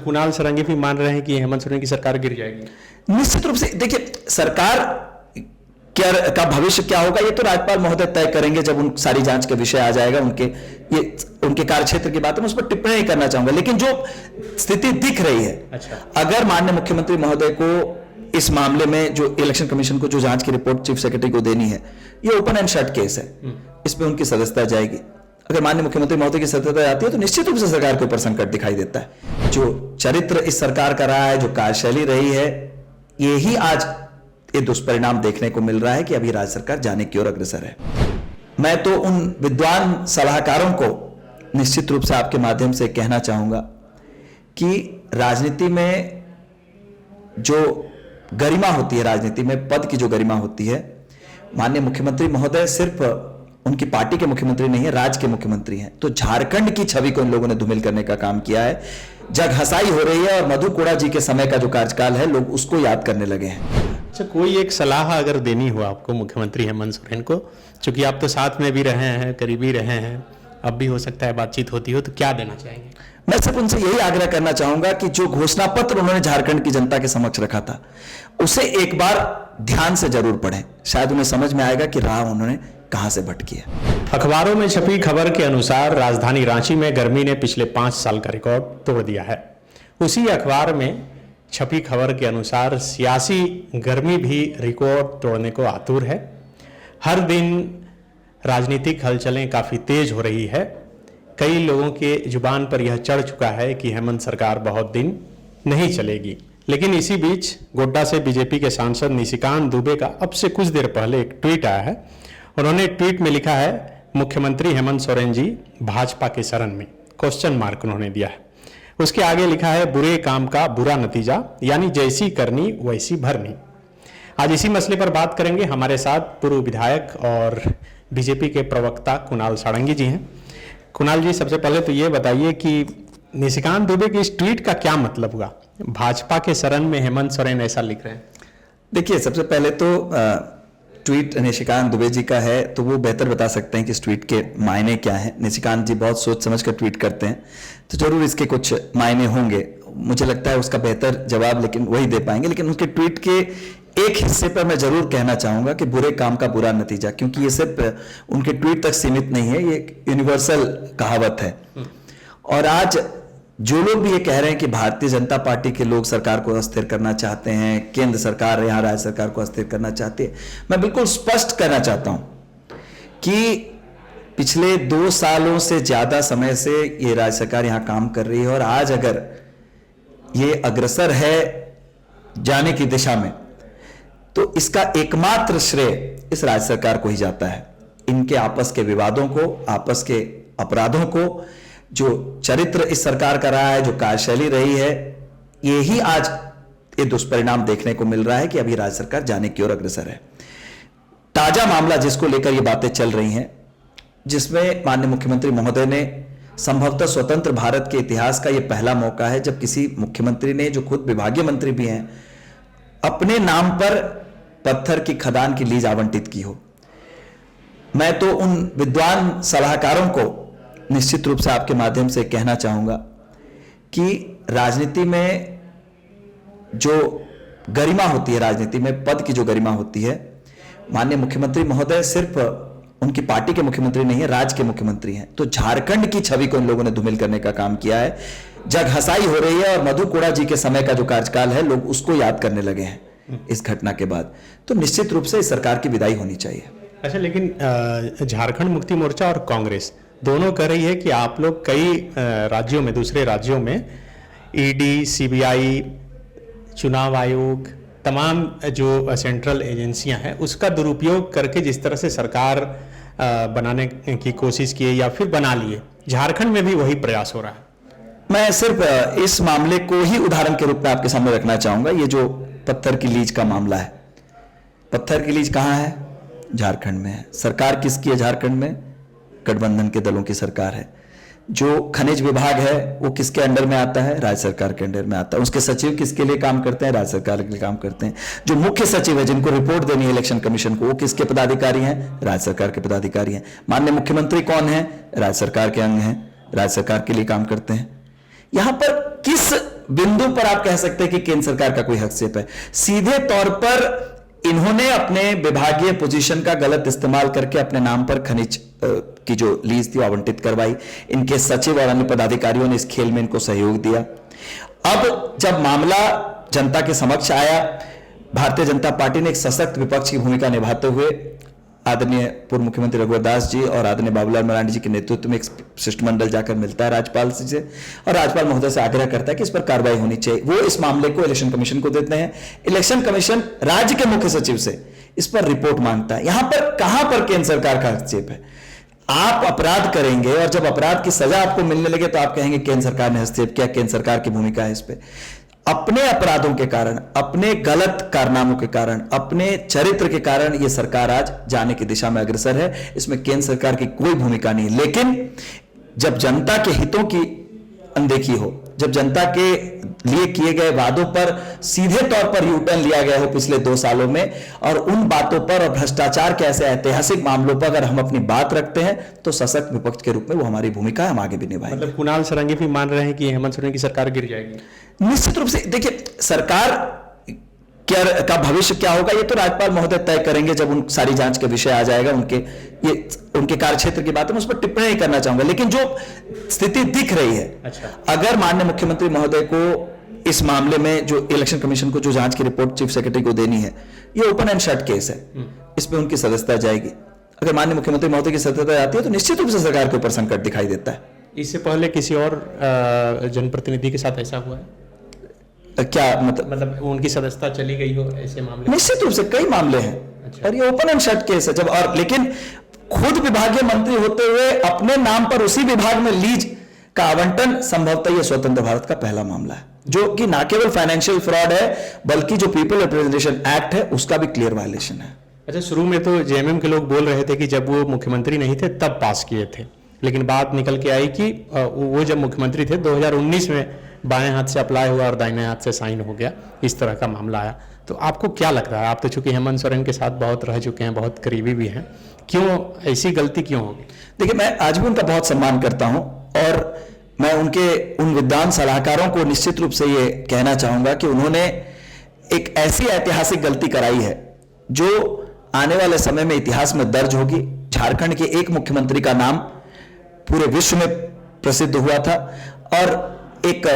कुणाल सारंगी भी मान रहे हैं कि हेमंत सोरेन की सरकार गिर जाएगी। निश्चित रूप से देखिए, सरकार क्या का भविष्य क्या होगा ये तो राज्यपाल महोदय तय करेंगे जब उन सारी जांच का विषय आ जाएगा। उनके कार्यक्षेत्र की बात है, मैं उस पर टिप्पणी नहीं करना चाहूंगा, लेकिन जो स्थिति दिख रही है, अच्छा, अगर माननीय मुख्यमंत्री महोदय को इस मामले में जो इलेक्शन कमीशन को जो जांच की रिपोर्ट चीफ सेक्रेटरी को देनी है, ये ओपन एंड शट केस है, इसमें उनकी सदस्यता जाएगी। अगर माननीय मुख्यमंत्री महोदय की सदस्यता जाती है तो निश्चित रूप से सरकार के ऊपर संकट दिखाई देता है। जो चरित्र इस सरकार का रहा है, जो कार्यशैली रही है, यही आज ये दुष्परिणाम देखने को मिल रहा है कि अभी राज्य सरकार जाने की ओर अग्रसर है। मैं तो उन विद्वान सलाहकारों को निश्चित रूप से आपके माध्यम से कहना चाहूंगा कि राजनीति में जो गरिमा होती है, राजनीति में पद की जो गरिमा होती है, माननीय मुख्यमंत्री महोदय सिर्फ उनकी पार्टी के मुख्यमंत्री नहीं है, राज्य के मुख्यमंत्री हैं। तो झारखंड की छवि को इन लोगों ने धूमिल करने का काम किया है। जग हंसाई हो रही है और मधु कोड़ा जी के समय का जो कार्यकाल है, लोग उसको याद करने लगे हैं। अच्छा, कोई एक सलाह अगर देनी हो आपको मुख्यमंत्री हेमंत सोरेन को, चूंकि आप तो साथ में भी रहे हैं, करीबी रहे हैं, अब भी हो सकता है बातचीत होती हो, तो क्या देना चाहेंगे? मैं सिर्फ उनसे यही आग्रह करना चाहूंगा कि जो घोषणा पत्र उन्होंने झारखंड की जनता के समक्ष रखा था, उसे एक बार ध्यान से जरूर पढ़ें। शायद उन्हें समझ में आएगा कि राह उन्होंने कहां से भटकी है। अखबारों में छपी खबर के अनुसार राजधानी रांची में गर्मी ने पिछले 5 साल का रिकॉर्ड तोड़ दिया है। उसी अखबार में छपी खबर के अनुसार सियासी गर्मी भी रिकॉर्ड तोड़ने को आतुर है। हर दिन राजनीतिक हलचलें काफ़ी तेज हो रही है। कई लोगों के जुबान पर यह चढ़ चुका है कि हेमंत सरकार बहुत दिन नहीं चलेगी। लेकिन इसी बीच गोड्डा से बीजेपी के सांसद निशिकांत दुबे का अब से कुछ देर पहले एक ट्वीट आया है। उन्होंने ट्वीट में लिखा है, मुख्यमंत्री हेमंत सोरेन जी भाजपा के शरण में, क्वेश्चन मार्क उन्होंने दिया है। उसके आगे लिखा है, बुरे काम का बुरा नतीजा, यानी जैसी करनी वैसी भरनी। आज इसी मसले पर बात करेंगे। हमारे साथ पूर्व विधायक और बीजेपी के प्रवक्ता कुणाल सारंगी जी हैं। कुणाल जी, सबसे पहले तो ये बताइए कि निशिकांत दुबे की इस ट्वीट का क्या मतलब हुआ? भाजपा के शरण में हेमंत सोरेन ऐसा लिख रहे हैं। देखिए, सबसे पहले तो ट्वीट निशिकांत दुबे जी का है, तो वो बेहतर बता सकते हैं कि इस ट्वीट के मायने क्या हैं। निशिकांत जी बहुत सोच समझ कर ट्वीट करते हैं, तो जरूर इसके कुछ मायने होंगे। मुझे लगता है उसका बेहतर जवाब लेकिन वही दे पाएंगे। लेकिन उनके ट्वीट के एक हिस्से पर मैं जरूर कहना चाहूंगा कि बुरे काम का बुरा नतीजा, क्योंकि ये सिर्फ उनके ट्वीट तक सीमित नहीं है, ये एक यूनिवर्सल कहावत है। और आज जो लोग भी ये कह रहे हैं कि भारतीय जनता पार्टी के लोग सरकार को अस्थिर करना चाहते हैं, केंद्र सरकार यहाँ राज्य सरकार को अस्थिर करना चाहती है, मैं बिल्कुल स्पष्ट करना चाहता हूं कि पिछले 2 सालों से ज्यादा समय से ये राज्य सरकार यहां काम कर रही है। और आज अगर ये अग्रसर है जाने की दिशा में, तो इसका एकमात्र श्रेय इस राज्य सरकार को ही जाता है। इनके आपस के विवादों को, आपस के अपराधों को, जो चरित्र इस सरकार का रहा है, जो कार्यशैली रही है, यही आज ये दुष्परिणाम देखने को मिल रहा है कि अभी राज्य सरकार जाने की ओर अग्रसर है। ताजा मामला जिसको लेकर ये बातें चल रही हैं, जिसमें माननीय मुख्यमंत्री महोदय ने संभवतः स्वतंत्र भारत के इतिहास का यह पहला मौका है जब किसी मुख्यमंत्री ने, जो खुद विभागीय मंत्री भी हैं, अपने नाम पर पत्थर की खदान की लीज आवंटित की हो। मैं तो उन विद्वान सलाहकारों को निश्चित रूप से आपके माध्यम से कहना चाहूंगा कि राजनीति में जो गरिमा होती है, राजनीति में पद की जो गरिमा होती है, माननीय मुख्यमंत्री महोदय सिर्फ उनकी पार्टी के मुख्यमंत्री नहीं है, राज्य के मुख्यमंत्री हैं। तो झारखंड की छवि को इन लोगों ने धूमिल करने का काम किया है। जग हंसाई हो रही है और मधु कोड़ा जी के समय का जो कार्यकाल है, लोग उसको याद करने लगे हैं इस घटना के बाद। तो निश्चित रूप से इस सरकार की विदाई होनी चाहिए। अच्छा, लेकिन झारखंड मुक्ति मोर्चा और कांग्रेस दोनों कह रही है कि आप लोग कई राज्यों में, दूसरे राज्यों में ईडी, सीबीआई, चुनाव आयोग, तमाम जो सेंट्रल एजेंसियां हैं, उसका दुरुपयोग करके जिस तरह से सरकार बनाने की कोशिश की है या फिर बना लिए, झारखंड में भी वही प्रयास हो रहा है। मैं सिर्फ इस मामले को ही उदाहरण के रूप में आपके सामने रखना चाहूंगा। ये जो पत्थर की लीज का मामला है, पत्थर की लीज कहां है? झारखंड में है। सरकार किसकी है झारखंड में? गठबंधन के दलों की सरकार है। जो खनिज विभाग है वो किसके अंडर में आता है? राज्य सरकार के अंडर में आता है। उसके सचिव किसके लिए काम करते हैं? राज्य सरकार के लिए काम करते हैं। जो मुख्य सचिव है, जिनको रिपोर्ट देनी है इलेक्शन कमीशन को, वो किसके पदाधिकारी हैं? राज्य सरकार के पदाधिकारी हैं। माननीय मुख्यमंत्री कौन है? राज्य सरकार के अंग हैं, राज्य सरकार के लिए काम करते हैं। यहां पर किस बिंदु पर आप कह सकते हैं कि केंद्र सरकार का कोई हस्तक्षेप है। सीधे तौर पर इन्होंने अपने विभागीय पोजीशन का गलत इस्तेमाल करके अपने नाम पर खनिज की जो लीज थी वो आवंटित करवाई। इनके सचिव और अन्य पदाधिकारियों ने इस खेल में इनको सहयोग दिया। अब जब मामला जनता के समक्ष आया, भारतीय जनता पार्टी ने एक सशक्त विपक्ष की भूमिका निभाते हुए आदरणीय पूर्व मुख्यमंत्री रघुवर दास जी और आदरणीय बाबूलाल मरांडी जी के नेतृत्व में एक शिष्टमंडल जाकर मिलता है राज्यपाल जी से और राज्यपाल महोदय से आग्रह करता है कि इस पर कार्रवाई होनी चाहिए। वो इस मामले को इलेक्शन कमीशन को देते हैं। इलेक्शन कमीशन राज्य के मुख्य सचिव से इस पर रिपोर्ट मांगता है। यहां पर कहां पर केंद्र सरकार का हस्तक्षेप है? आप अपराध करेंगे और जब अपराध की सजा आपको मिलने लगे तो आप कहेंगे केंद्र सरकार ने हस्तक्षेप किया, केंद्र सरकार की भूमिका है इस पे। अपने अपराधों के कारण, अपने गलत कारनामों के कारण, अपने चरित्र के कारण यह सरकार आज जाने की दिशा में अग्रसर है। इसमें केंद्र सरकार की कोई भूमिका नहीं। लेकिन जब जनता के हितों की अनदेखी हो, जब जनता के लिए किए गए वादों पर सीधे तौर पर यू टर्न लिया गया हो पिछले 2 सालों में, और उन बातों पर और भ्रष्टाचार के ऐसे ऐतिहासिक मामलों पर अगर हम अपनी बात रखते हैं तो सशक्त विपक्ष के रूप में वो हमारी भूमिका है, हम आगे भी निभाएंगे। मतलब कुणाल सारंगी भी मान रहे हैं कि हेमंत सोरेन की सरकार गिर जाएगी। निश्चित रूप से देखिए, सरकार का भविष्य क्या होगा ये तो राज्यपाल महोदय तय करेंगे जब उन सारी जांच के विषय आ जाएगा। उनके कार्यक्षेत्र की बात है, मैं उस पर टिप्पणी नहीं करना चाहूंगा। लेकिन जो स्थिति दिख रही है, अच्छा, अगर माननीय मुख्यमंत्री महोदय को इस मामले में जो इलेक्शन कमीशन को जो जांच की रिपोर्ट चीफ सेक्रेटरी को देनी है, ये ओपन एंड शट केस है, इसमें उनकी सदस्यता जाएगी। अगर माननीय मुख्यमंत्री महोदय की सदस्यता जाती है तो निश्चित रूप से सरकार के ऊपर संकट दिखाई देता है। इससे पहले किसी और जनप्रतिनिधि के साथ ऐसा हुआ है? क्या मतलब उनकी सदस्यता चली गई हो ऐसे मामले? निश्चित रूप से कई मामले हैं। अच्छा। और ये ओपन एंड शट केस है। जब और लेकिन खुद विभागीय मंत्री होते हुए अपने नाम पर उसी विभाग में लीज का आवंटन, संभवतः यह स्वतंत्र भारत का पहला मामला है जो कि न केवल फाइनेंशियल फ्रॉड है बल्कि जो पीपल रिप्रेजेंटेशन एक्ट है उसका भी क्लियर वायलेशन है। अच्छा, शुरू में तो जेएमएम के लोग बोल रहे थे कि जब वो मुख्यमंत्री नहीं थे तब पास किए थे, लेकिन बात निकल के आई कि वो जब मुख्यमंत्री थे 2019 में बाएं हाथ से अप्लाई हुआ और दाहिने हाथ से साइन हो गया, इस तरह का मामला आया। तो आपको क्या लगता है, आप तो चूंकि हेमंत सोरेन के साथ बहुत रह चुके हैं, बहुत करीबी भी हैं, क्यों ऐसी गलती क्यों होगी? देखिए, मैं आज भी उनका बहुत सम्मान करता हूं और मैं उन विद्वान सलाहकारों को निश्चित रूप से ये कहना चाहूंगा कि उन्होंने एक ऐसी ऐतिहासिक गलती कराई है जो आने वाले समय में इतिहास में दर्ज होगी। झारखंड के एक मुख्यमंत्री का नाम पूरे विश्व में प्रसिद्ध हुआ था और एक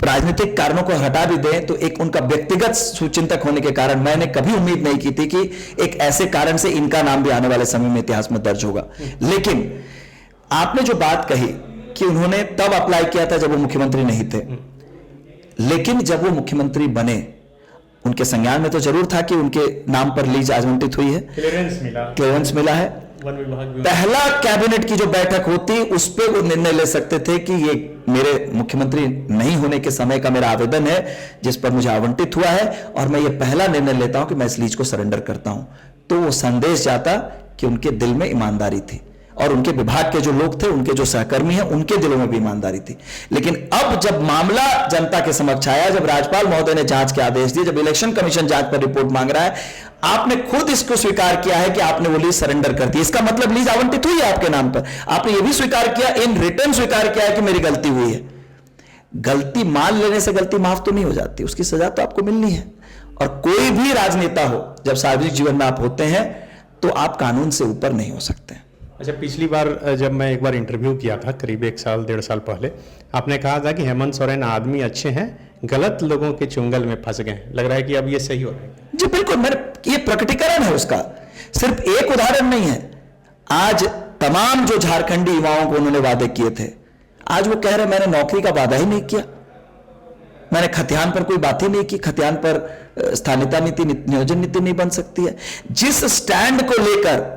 राजनीतिक कारणों को हटा भी दें तो एक उनका व्यक्तिगत सुचिंतक होने के कारण मैंने कभी उम्मीद नहीं की थी कि एक ऐसे कारण से इनका नाम भी आने वाले समय में इतिहास में दर्ज होगा। लेकिन आपने जो बात कही कि उन्होंने तब अप्लाई किया था जब वो मुख्यमंत्री नहीं थे, लेकिन जब वो मुख्यमंत्री बने उनके संज्ञान में तो जरूर था कि उनके नाम पर लीज आवंटित हुई है, क्लियरेंस मिला है। वन विभाग पहला कैबिनेट की जो बैठक होती उस पर वो निर्णय ले सकते थे कि ये मेरे मुख्यमंत्री नहीं होने के समय का मेरा आवेदन है जिस पर मुझे आवंटित हुआ है और मैं ये पहला निर्णय लेता हूं कि मैं इस लीज को सरेंडर करता हूं। तो वो संदेश जाता कि उनके दिल में ईमानदारी थी और उनके विभाग के जो लोग थे, उनके जो सहकर्मी हैं, उनके दिलों में भी ईमानदारी थी। लेकिन अब जब मामला जनता के समक्ष आया, जब राज्यपाल महोदय ने जांच के आदेश दिए, जब इलेक्शन कमीशन जांच पर रिपोर्ट मांग रहा है, आपने खुद इसको स्वीकार किया है कि आपने वो लीज सरेंडर कर दी। इसका मतलब लीज आवंटित हुई है आपके नाम पर। आपने ये भी स्वीकार किया, इन रिटर्न स्वीकार किया है कि मेरी गलती हुई है। गलती मान लेने से गलती माफ तो नहीं हो जाती, उसकी सजा तो आपको मिलनी है। और कोई भी राजनेता हो, जब सार्वजनिक जीवन में आप होते हैं तो आप कानून से ऊपर नहीं हो सकते। अच्छा, पिछली बार जब मैं एक बार इंटरव्यू किया था करीब 1 साल 1.5 साल पहले, आपने कहा था कि हेमंत सोरेन आदमी अच्छे हैं, गलत लोगों के चुंगल में फंस गए। लग रहा है कि अब ये सही हो रहा है। जी बिल्कुल, ये प्रकटीकरण है उसका, सिर्फ एक उदाहरण नहीं है। आज तमाम जो झारखंडी युवाओं को उन्होंने वादे किए थे, आज वो कह रहे मैंने नौकरी का वादा ही नहीं किया, मैंने खतियान पर कोई बात ही नहीं की, खतियान पर स्थानीयता नीति, नियोजन नीति नहीं बन सकती है। जिस स्टैंड को लेकर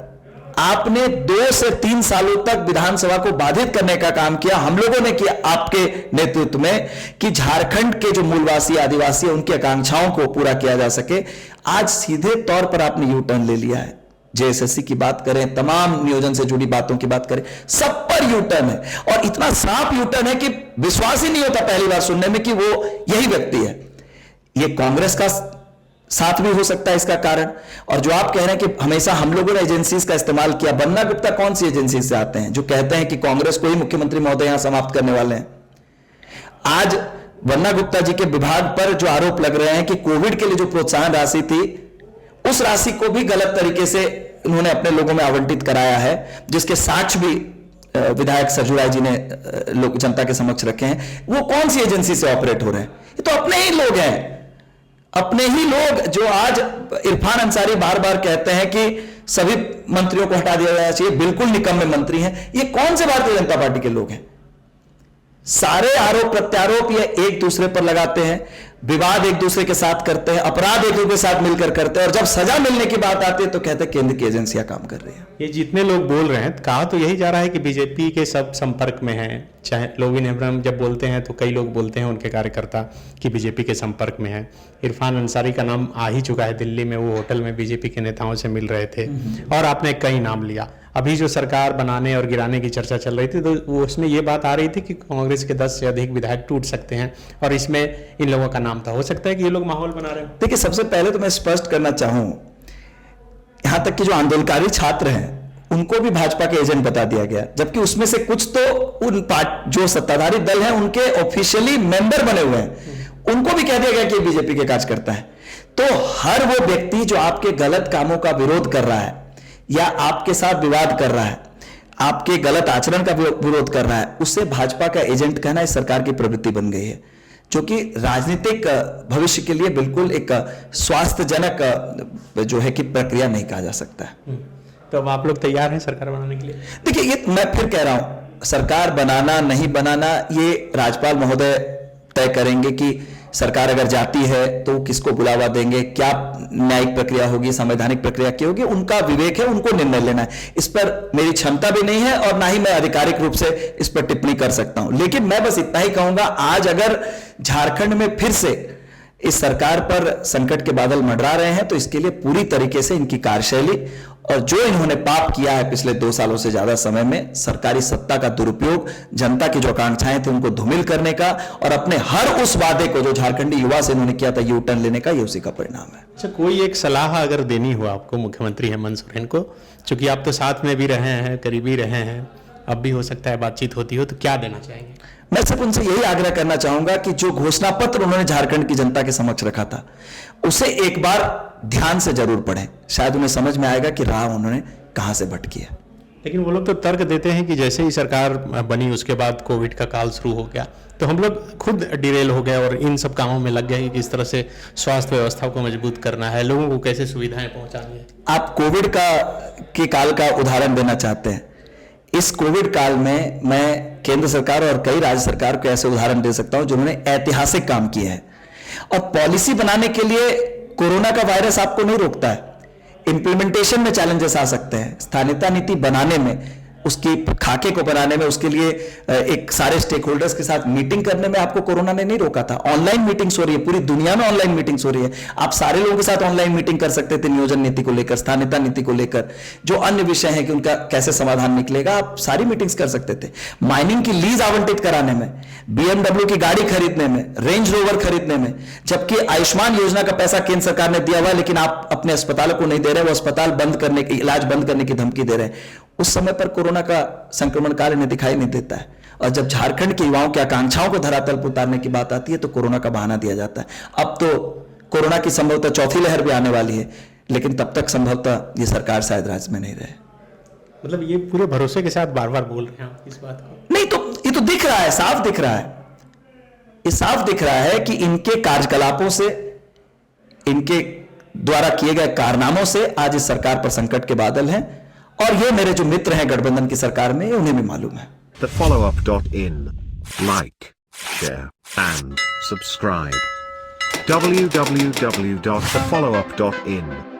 आपने 2 से 3 सालों तक विधानसभा को बाधित करने का काम किया, हम लोगों ने किया आपके नेतृत्व में, कि झारखंड के जो मूलवासी आदिवासी उनकी आकांक्षाओं को पूरा किया जा सके। आज सीधे तौर पर आपने यू टर्न ले लिया है। जेएसएससी की बात करें, तमाम नियोजन से जुड़ी बातों की बात करें, सब पर यू टर्न है और इतना साफ यू टर्न है कि विश्वास ही नहीं होता पहली बार सुनने में कि वो यही व्यक्ति है। ये कांग्रेस का साथ भी हो सकता है इसका कारण। और जो आप कह रहे हैं कि हमेशा हम लोगों ने एजेंसीज का इस्तेमाल किया, बन्ना गुप्ता कौन सी एजेंसी से आते हैं जो कहते हैं कि कांग्रेस को ही मुख्यमंत्री महोदय यहां समाप्त करने वाले हैं? आज वन्ना गुप्ता जी के विभाग पर जो आरोप लग रहे हैं कि कोविड के लिए जो प्रोत्साहन राशि थी, उस राशि को भी गलत तरीके से उन्होंने अपने लोगों में आवंटित कराया है, जिसके साक्ष्य भी विधायक सरजू राय जी ने लोग जनता के समक्ष रखे हैं। वो कौन सी एजेंसी से ऑपरेट हो रहे हैं? ये तो अपने ही लोग हैं, अपने ही लोग जो आज इरफान अंसारी बार बार कहते हैं कि सभी मंत्रियों को हटा दिया जाना चाहिए, बिल्कुल निकम्मे मंत्री हैं। ये कौन से भारतीय जनता पार्टी के लोग हैं? सारे आरोप प्रत्यारोप ये एक दूसरे पर लगाते हैं, विवाद एक दूसरे के साथ करते हैं, अपराध एक दूसरे के साथ मिलकर करते हैं, और जब सजा मिलने की बात आती है तो कहते हैं केंद्र की एजेंसियां काम कर रही है। ये जितने लोग बोल रहे हैं, कहा तो यही जा रहा है कि बीजेपी के सब संपर्क में हैं। चाहे लोविन हेम्ब्रम जब बोलते हैं तो कई लोग बोलते हैं उनके कार्यकर्ता कि बीजेपी के संपर्क में है। इरफान अंसारी का नाम आ ही चुका है, दिल्ली में वो होटल में बीजेपी के नेताओं से मिल रहे थे, और आपने कई नाम लिया। अभी जो सरकार बनाने और गिराने की चर्चा चल रही थी तो वो उसमें ये बात आ रही थी कि कांग्रेस के 10 से अधिक विधायक टूट सकते हैं, और इसमें इन लोगों का नाम था। हो सकता है कि ये लोग माहौल बना रहे हैं। देखिए, सबसे पहले तो मैं स्पष्ट करना चाहूं, यहां तक कि जो आंदोलनकारी छात्र हैं उनको भी भाजपा के एजेंट बता दिया गया, जबकि उसमें से कुछ तो उन जो सत्ताधारी दल हैं उनके ऑफिशियली मेंबर बने हुए हैं, उनको भी कह दिया गया कि बीजेपी के कार्यकर्ता है। तो हर वो व्यक्ति जो आपके गलत कामों का विरोध कर रहा है या आपके साथ विवाद कर रहा है, आपके गलत आचरण का विरोध कर रहा है, उससे भाजपा का एजेंट कहना इस सरकार की प्रवृत्ति बन गई है, जो कि राजनीतिक भविष्य के लिए बिल्कुल एक स्वास्थ्यजनक जो है कि प्रक्रिया नहीं कहा जा सकता है। तो अब आप लोग तैयार हैं सरकार बनाने के लिए? देखिए, ये मैं फिर कह रहा हूं, सरकार बनाना नहीं बनाना ये राज्यपाल महोदय तय करेंगे कि सरकार अगर जाती है तो किसको बुलावा देंगे, क्या न्यायिक प्रक्रिया होगी, संवैधानिक प्रक्रिया क्या होगी, उनका विवेक है, उनको निर्णय लेना है। इस पर मेरी क्षमता भी नहीं है और ना ही मैं आधिकारिक रूप से इस पर टिप्पणी कर सकता हूं। लेकिन मैं बस इतना ही कहूंगा, आज अगर झारखंड में फिर से इस सरकार पर संकट के बादल मंडरा रहे हैं तो इसके लिए पूरी तरीके से इनकी कार्यशैली और जो इन्होंने पाप किया है पिछले 2 सालों से ज्यादा समय में, सरकारी सत्ता का दुरुपयोग, जनता की जो आकांक्षाएं थी उनको धूमिल करने का, और अपने हर उस वादे को जो झारखंडी युवा से इन्होंने किया था यू टर्न लेने का, ये उसी का परिणाम है। अच्छा, कोई एक सलाह अगर देनी हो आपको मुख्यमंत्री हेमंत सोरेन को, चूंकि आप तो साथ में भी रहे हैं, करीबी रहे हैं, अब भी हो सकता है बातचीत होती हो, तो क्या देना चाहेंगे? मैं सिर्फ उनसे यही आग्रह करना चाहूंगा कि जो घोषणा पत्र उन्होंने झारखंड की जनता के समक्ष रखा था उसे एक बार ध्यान से जरूर पढ़ें, शायद उन्हें समझ में आएगा कि राह उन्होंने कहां से भटकी है। लेकिन वो लोग तो तर्क देते हैं कि जैसे ही सरकार बनी उसके बाद कोविड का काल शुरू हो गया तो हम लोग खुद डिरेल हो गए और इन सब कामों में लग गए कि इस तरह से स्वास्थ्य व्यवस्था को मजबूत करना है, लोगों को कैसे सुविधाएं पहुंचानी है। आप कोविड के काल का उदाहरण देना चाहते हैं? इस कोविड काल में मैं केंद्र सरकार और कई राज्य सरकार को ऐसे उदाहरण दे सकता हूं जिन्होंने ऐतिहासिक काम किए हैं। और पॉलिसी बनाने के लिए कोरोना का वायरस आपको नहीं रोकता है, इंप्लीमेंटेशन में चैलेंजेस आ सकते हैं, स्थानीयता नीति बनाने में, उसकी खाके को बनाने में, उसके लिए एक सारे स्टेक होल्डर्स के साथ मीटिंग करने में आपको कोरोना ने नहीं रोका था। ऑनलाइन मीटिंग्स हो रही है, पूरी दुनिया में ऑनलाइन मीटिंग्स हो रही है, आप सारे लोगों के साथ ऑनलाइन मीटिंग कर सकते थे, नियोजन नीति को लेकर, स्थानीयता नीति को लेकर, जो अन्य विषय है कि उनका कैसे समाधान निकलेगा, आप सारी मीटिंग्स कर सकते थे। माइनिंग की लीज आवंटित कराने में, BMW की गाड़ी खरीदने में, रेंज रोवर खरीदने में, जबकि आयुष्मान योजना का पैसा केंद्र सरकार ने दिया हुआ है लेकिन आप अपने अस्पतालों को नहीं दे रहे, वो अस्पताल बंद करने की, इलाज बंद करने की धमकी दे रहे हैं। उस समय पर कोरोना का संक्रमण काल इन्हें दिखाई नहीं देता है, और जब झारखंड के युवाओं की आकांक्षाओं को धरातल पर उतारने की बात आती है तो कोरोना का बहाना दिया जाता है। अब तो कोरोना की संभवतः चौथी लहर भी आने वाली है, लेकिन तब तक संभवतः ये सरकार शायद राज्य में नहीं रहे। मतलब ये पूरे भरोसे के साथ बार बार बोल रहे हैं आप इस बात को? नहीं, तो ये तो दिख रहा है, साफ दिख रहा है, ये साफ दिख रहा है कि इनके कार्यकलापों से, इनके द्वारा किए गए कारनामों से आज इस सरकार पर संकट के बादल हैं, और ये मेरे जो मित्र हैं गठबंधन की सरकार में, उन्हें भी मालूम है। TheFollowUp.in. Like, share, and subscribe. www.thefollowup.in